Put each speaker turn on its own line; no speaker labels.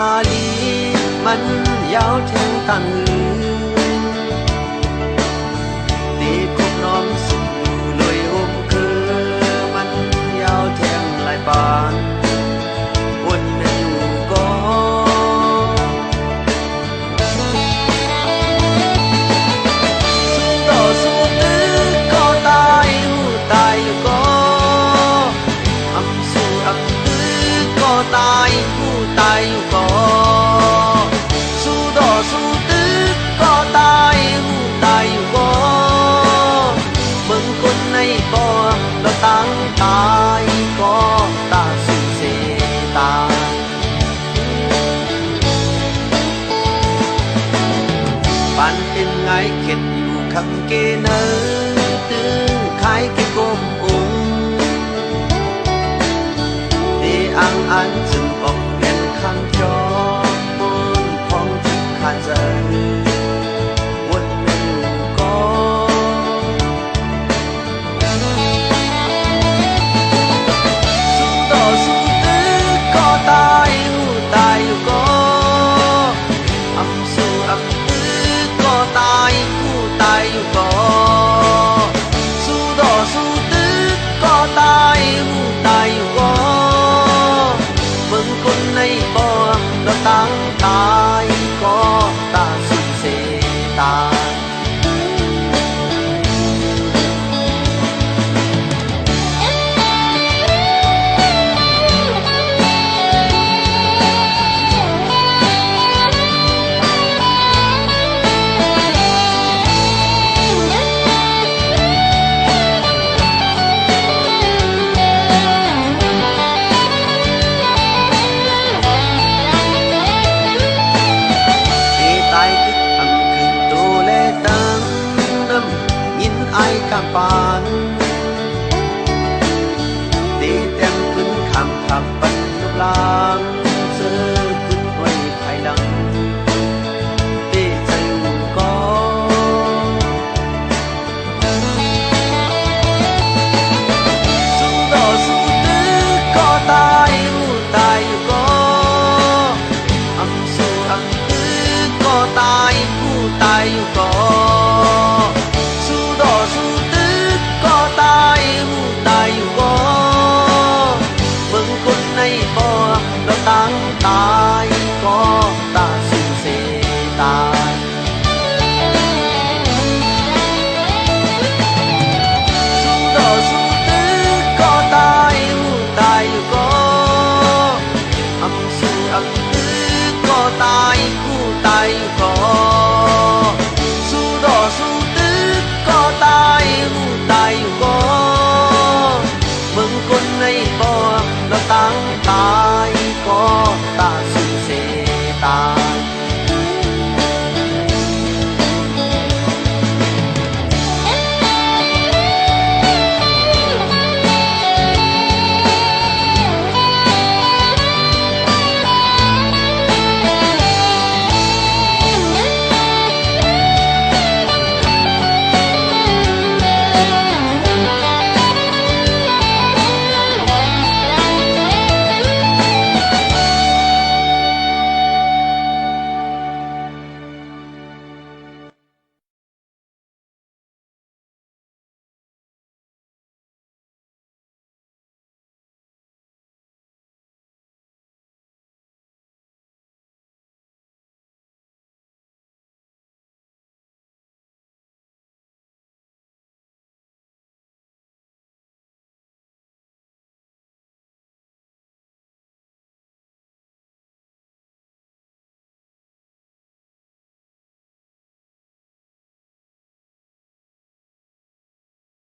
hà lý mắn giáo theo tàn ngư đi cùng non sự lùi ôm cơ mắn giáo theo lại bàn buồn mê dù có su đỏ su tứ có tai dù có âm su âm tứ có tai dù có su đỏ su tứ có tai dù có mừng quân này có đó tăng tai có ta su xê ta ban tin ngay kết dù khắp kê nơ tư khai cái côm ung để ăn ăn dừng bọc đèn khăn cho môn phong thức khăn dần buồn mình có su đỏ su tứ có tai dù có âm su âm tứ có tai dù có su đỏ su tứ có tai dù có mừng con này bom đó tăng tai có ta xuân xê ta